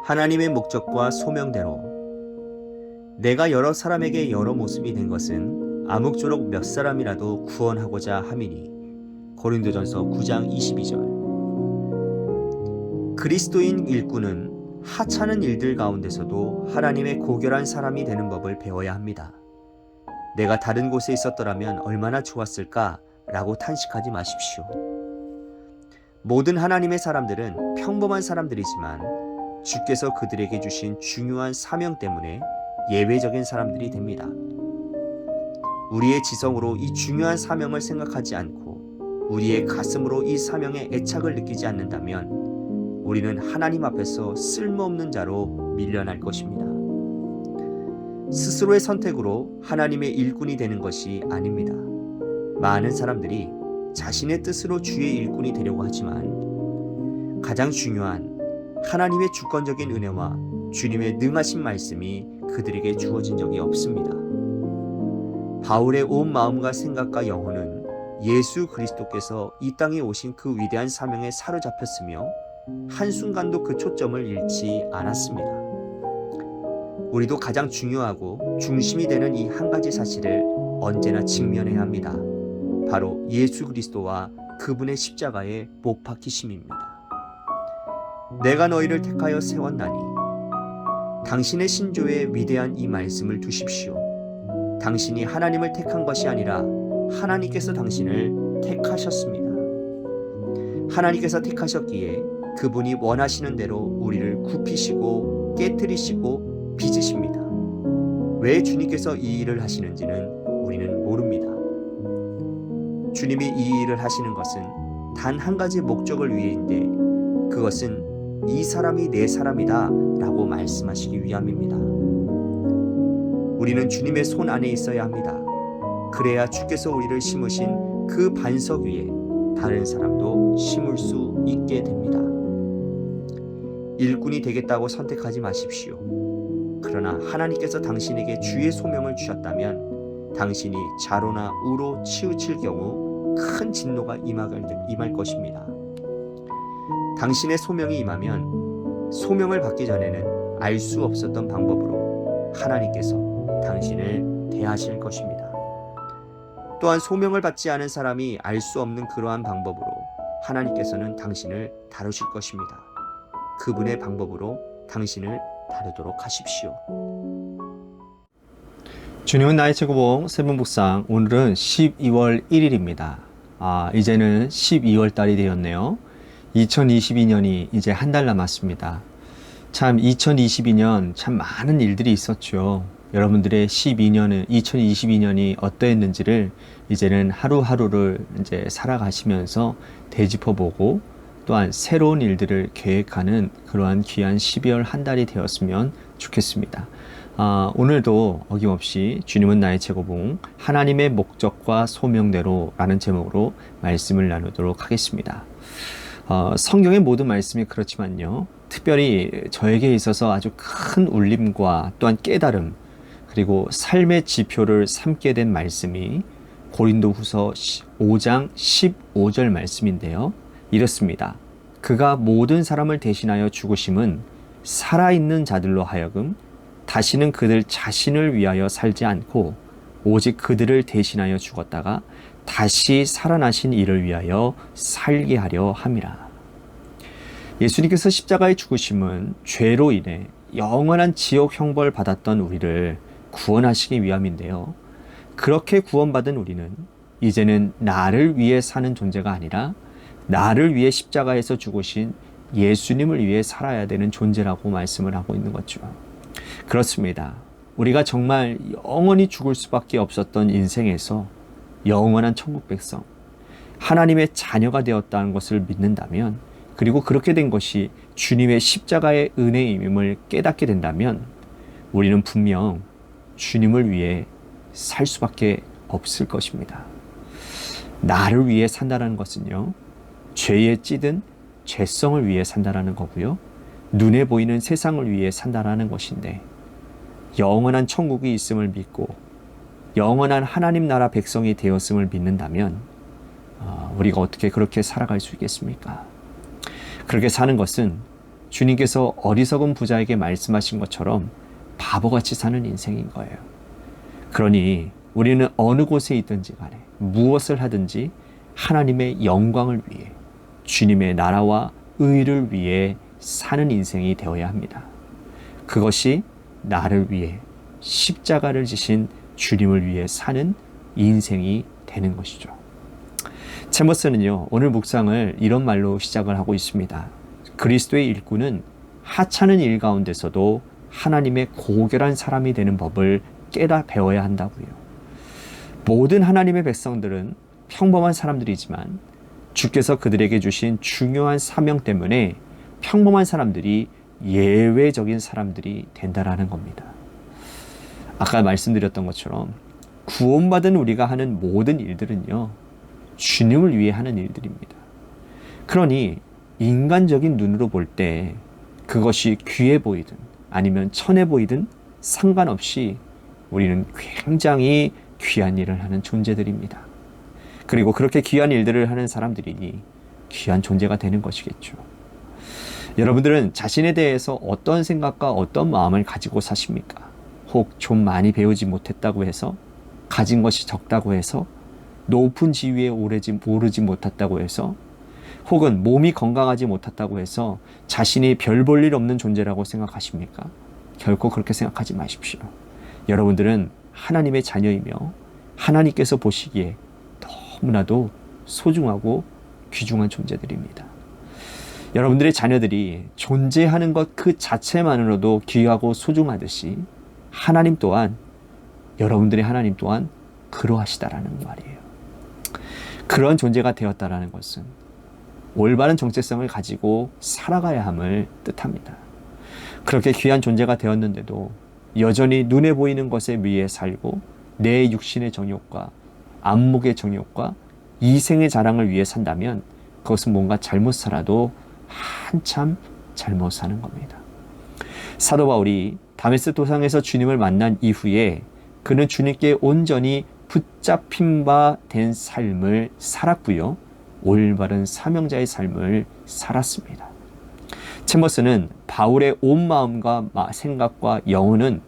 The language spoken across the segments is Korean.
하나님의 목적과 소명대로 내가 여러 사람에게 여러 모습이 된 것은 아무쪼록 몇 사람이라도 구원하고자 함이니. 고린도전서 9장 22절. 그리스도인 일꾼은 하찮은 일들 가운데서도 하나님의 고결한 사람이 되는 법을 배워야 합니다. 내가 다른 곳에 있었더라면 얼마나 좋았을까 라고 탄식하지 마십시오. 모든 하나님의 사람들은 평범한 사람들이지만 주께서 그들에게 주신 중요한 사명 때문에 예외적인 사람들이 됩니다. 우리의 지성으로 이 중요한 사명을 생각하지 않고 우리의 가슴으로 이 사명에 애착을 느끼지 않는다면 우리는 하나님 앞에서 쓸모없는 자로 밀려날 것입니다. 스스로의 선택으로 하나님의 일꾼이 되는 것이 아닙니다. 많은 사람들이 자신의 뜻으로 주의 일꾼이 되려고 하지만 가장 중요한 하나님의 주권적인 은혜와 주님의 능하신 말씀이 그들에게 주어진 적이 없습니다. 바울의 온 마음과 생각과 영혼은 예수 그리스도께서 이 땅에 오신 그 위대한 사명에 사로잡혔으며 한순간도 그 초점을 잃지 않았습니다. 우리도 가장 중요하고 중심이 되는 이 한 가지 사실을 언제나 직면해야 합니다. 바로 예수 그리스도와 그분의 십자가의 못 박히심입니다. 내가 너희를 택하여 세웠나니 당신의 신조에 위대한 이 말씀을 두십시오. 당신이 하나님을 택한 것이 아니라 하나님께서 당신을 택하셨습니다. 하나님께서 택하셨기에 그분이 원하시는 대로 우리를 굽히시고 깨트리시고 빚으십니다. 왜 주님께서 이 일을 하시는지는 우리는 모릅니다. 주님이 이 일을 하시는 것은 단 한 가지 목적을 위해인데 그것은 이 사람이 내 사람이다 라고 말씀하시기 위함입니다. 우리는 주님의 손 안에 있어야 합니다. 그래야 주께서 우리를 심으신 그 반석 위에 다른 사람도 심을 수 있게 됩니다. 일꾼이 되겠다고 선택하지 마십시오. 그러나 하나님께서 당신에게 주의 소명을 주셨다면 당신이 자로나 우로 치우칠 경우 큰 진노가 임할 것입니다. 당신의 소명이 임하면 소명을 받기 전에는 알 수 없었던 방법으로 하나님께서 당신을 대하실 것입니다. 또한 소명을 받지 않은 사람이 알 수 없는 그러한 방법으로 하나님께서는 당신을 다루실 것입니다. 그분의 방법으로 당신을 다루도록 하십시오. 주님은 나의 최고봉 세분 묵상, 오늘은 12월 1일입니다. 이제는 12월 달이 되었네요. 2022년이 이제 한 달 남았습니다. 참 2022년 참 많은 일들이 있었죠. 여러분들의 2022년이 어떠했는지를 이제는 하루하루를 이제 살아가시면서 되짚어보고 또한 새로운 일들을 계획하는 그러한 귀한 12월 한 달이 되었으면 좋겠습니다. 오늘도 어김없이 주님은 나의 최고봉, 하나님의 목적과 소명대로 라는 제목으로 말씀을 나누도록 하겠습니다. 성경의 모든 말씀이 그렇지만요, 특별히 저에게 있어서 아주 큰 울림과 또한 깨달음, 그리고 삶의 지표를 삼게 된 말씀이 고린도후서 5장 15절 말씀인데요. 이렇습니다. 그가 모든 사람을 대신하여 죽으심은 살아있는 자들로 하여금 다시는 그들 자신을 위하여 살지 않고 오직 그들을 대신하여 죽었다가 다시 살아나신 이를 위하여 살게 하려 함이라. 예수님께서 십자가에 죽으심은 죄로 인해 영원한 지옥 형벌 받았던 우리를 구원하시기 위함인데요. 그렇게 구원받은 우리는 이제는 나를 위해 사는 존재가 아니라 나를 위해 십자가에서 죽으신 예수님을 위해 살아야 되는 존재라고 말씀을 하고 있는 거죠. 그렇습니다. 우리가 정말 영원히 죽을 수밖에 없었던 인생에서 영원한 천국 백성, 하나님의 자녀가 되었다는 것을 믿는다면, 그리고 그렇게 된 것이 주님의 십자가의 은혜임을 깨닫게 된다면 우리는 분명 주님을 위해 살 수밖에 없을 것입니다. 나를 위해 산다는 것은요, 죄에 찌든 죄성을 위해 산다라는 거고요, 눈에 보이는 세상을 위해 산다라는 것인데, 영원한 천국이 있음을 믿고 영원한 하나님 나라 백성이 되었음을 믿는다면 우리가 어떻게 그렇게 살아갈 수 있겠습니까? 그렇게 사는 것은 주님께서 어리석은 부자에게 말씀하신 것처럼 바보같이 사는 인생인 거예요. 그러니 우리는 어느 곳에 있든지 간에 무엇을 하든지 하나님의 영광을 위해, 주님의 나라와 의를 위해 사는 인생이 되어야 합니다. 그것이 나를 위해 십자가를 지신 주님을 위해 사는 인생이 되는 것이죠. 챔버스는요, 오늘 묵상을 이런 말로 시작을 하고 있습니다. 그리스도의 일꾼은 하찮은 일 가운데서도 하나님의 고결한 사람이 되는 법을 깨달아 배워야 한다고요. 모든 하나님의 백성들은 평범한 사람들이지만 주께서 그들에게 주신 중요한 사명 때문에 평범한 사람들이 예외적인 사람들이 된다라는 겁니다. 아까 말씀드렸던 것처럼 구원받은 우리가 하는 모든 일들은요, 주님을 위해 하는 일들입니다. 그러니 인간적인 눈으로 볼 때 그것이 귀해 보이든 아니면 천해 보이든 상관없이 우리는 굉장히 귀한 일을 하는 존재들입니다. 그리고 그렇게 귀한 일들을 하는 사람들이니 귀한 존재가 되는 것이겠죠. 여러분들은 자신에 대해서 어떤 생각과 어떤 마음을 가지고 사십니까? 혹 좀 많이 배우지 못했다고 해서, 가진 것이 적다고 해서, 높은 지위에 오르지 못했다고 해서, 혹은 몸이 건강하지 못했다고 해서 자신이 별 볼 일 없는 존재라고 생각하십니까? 결코 그렇게 생각하지 마십시오. 여러분들은 하나님의 자녀이며 하나님께서 보시기에 너무나도 소중하고 귀중한 존재들입니다. 여러분들의 자녀들이 존재하는 것 그 자체만으로도 귀하고 소중하듯이 하나님 또한, 여러분들의 하나님 또한 그러하시다라는 말이에요. 그런 존재가 되었다라는 것은 올바른 정체성을 가지고 살아가야 함을 뜻합니다. 그렇게 귀한 존재가 되었는데도 여전히 눈에 보이는 것에 위해 살고 내 육신의 정욕과 안목의 정욕과 이생의 자랑을 위해 산다면 그것은 뭔가 잘못 살아도 한참 잘못 사는 겁니다. 사도 바울이 다메스 도상에서 주님을 만난 이후에 그는 주님께 온전히 붙잡힌 바 된 삶을 살았고요, 올바른 사명자의 삶을 살았습니다. 챔버스는 바울의 온 마음과 생각과 영혼은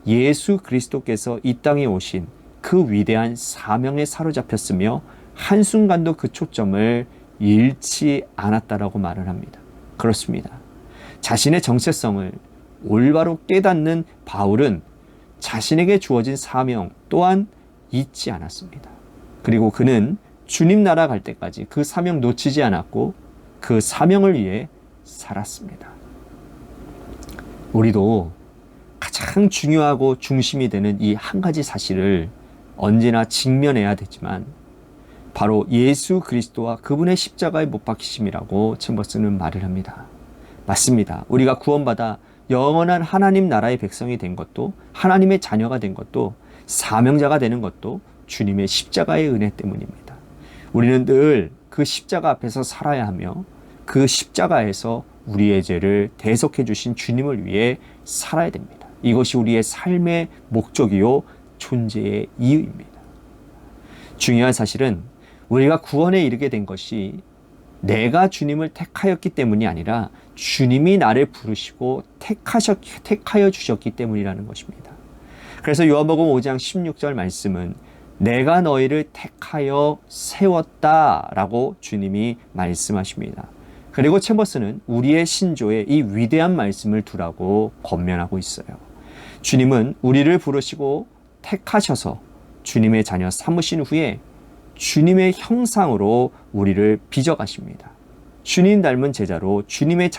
예수 그리스도께서 이 땅에 오신 그 위대한 사명에 사로잡혔으며 한순간도 그 초점을 잃지 않았다라고 말을 합니다. 그렇습니다. 자신의 정체성을 올바로 깨닫는 바울은 자신에게 주어진 사명 또한 잊지 않았습니다. 그리고 그는 주님 나라 갈 때까지 그 사명 놓치지 않았고 그 사명을 위해 살았습니다. 우리도 가장 중요하고 중심이 되는 이 한 가지 사실을 언제나 직면해야 되지만 바로 예수 그리스도와 그분의 십자가의 못 박히심이라고 챔버스는 말을 합니다. 맞습니다. 우리가 구원받아 영원한 하나님 나라의 백성이 된 것도, 하나님의 자녀가 된 것도, 사명자가 되는 것도 주님의 십자가의 은혜 때문입니다. 우리는 늘 그 십자가 앞에서 살아야 하며 그 십자가에서 우리의 죄를 대속해 주신 주님을 위해 살아야 됩니다. 이것이 우리의 삶의 목적이요 존재의 이유입니다. 중요한 사실은 우리가 구원에 이르게 된 것이 내가 주님을 택하였기 때문이 아니라 주님이 나를 부르시고 택하여 주셨기 때문이라는 것입니다. 그래서 요한복음 5장 16절 말씀은 내가 너희를 택하여 세웠다라고 주님이 말씀하십니다. 그리고 챔버스는 우리의 신조에 이 위대한 말씀을 두라고 권면하고 있어요. 주님은 우리를 부르시고 택하셔서 주님의 자녀 삼으신 후에 주님의 형상으로 우리를 빚어가십니다. 주님 닮은 제자로, 주님의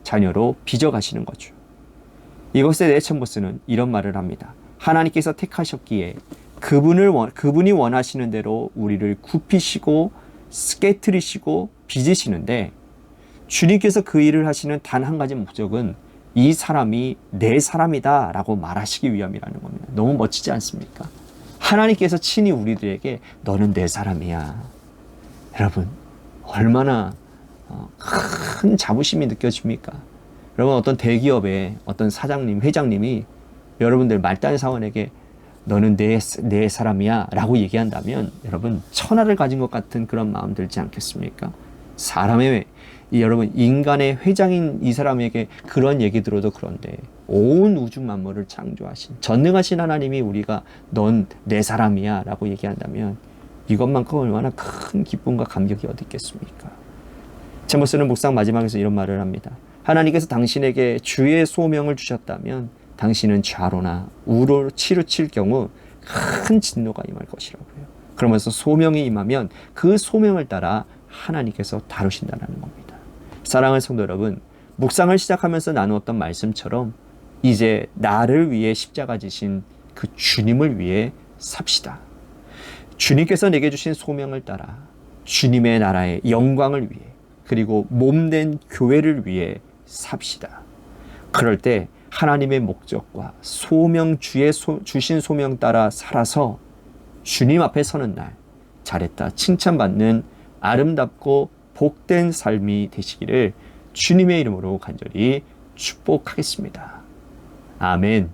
자녀로 빚어가시는 거죠. 이것에 대해 챔버스는 이런 말을 합니다. 하나님께서 택하셨기에 그분이 원하시는 대로 우리를 굽히시고 깨트리시고 빚으시는데, 주님께서 그 일을 하시는 단 한 가지 목적은 이 사람이 내 사람이다 라고 말하시기 위함이라는 겁니다. 너무 멋지지 않습니까? 하나님께서 친히 우리들에게 너는 내 사람이야. 여러분, 얼마나 큰 자부심이 느껴집니까? 여러분, 어떤 대기업의 어떤 사장님, 회장님이 여러분들 말단 사원에게 너는 내 사람이야 라고 얘기한다면 여러분, 천하를 가진 것 같은 그런 마음 들지 않겠습니까? 여러분 인간의 회장인 이 사람에게 그런 얘기 들어도 그런데 온 우주 만물을 창조하신 전능하신 하나님이 우리가 넌 내 사람이야 라고 얘기한다면 이것만큼 얼마나 큰 기쁨과 감격이 어디 있겠습니까? 제모스는 묵상 마지막에서 이런 말을 합니다. 하나님께서 당신에게 주의 소명을 주셨다면 당신은 좌로나 우로로 치루칠 경우 큰 진노가 임할 것이라고요. 그러면서 소명이 임하면 그 소명을 따라 하나님께서 다루신다는 겁니다. 사랑하는 성도 여러분, 묵상을 시작하면서 나누었던 말씀처럼 이제 나를 위해 십자가 지신 그 주님을 위해 삽시다. 주님께서 내게 주신 소명을 따라 주님의 나라의 영광을 위해 그리고 몸된 교회를 위해 삽시다. 그럴 때 하나님의 목적과 소명 주신 소명 따라 살아서 주님 앞에 서는 날 잘했다 칭찬받는 아름답고 복된 삶이 되시기를 주님의 이름으로 간절히 축복하겠습니다. 아멘.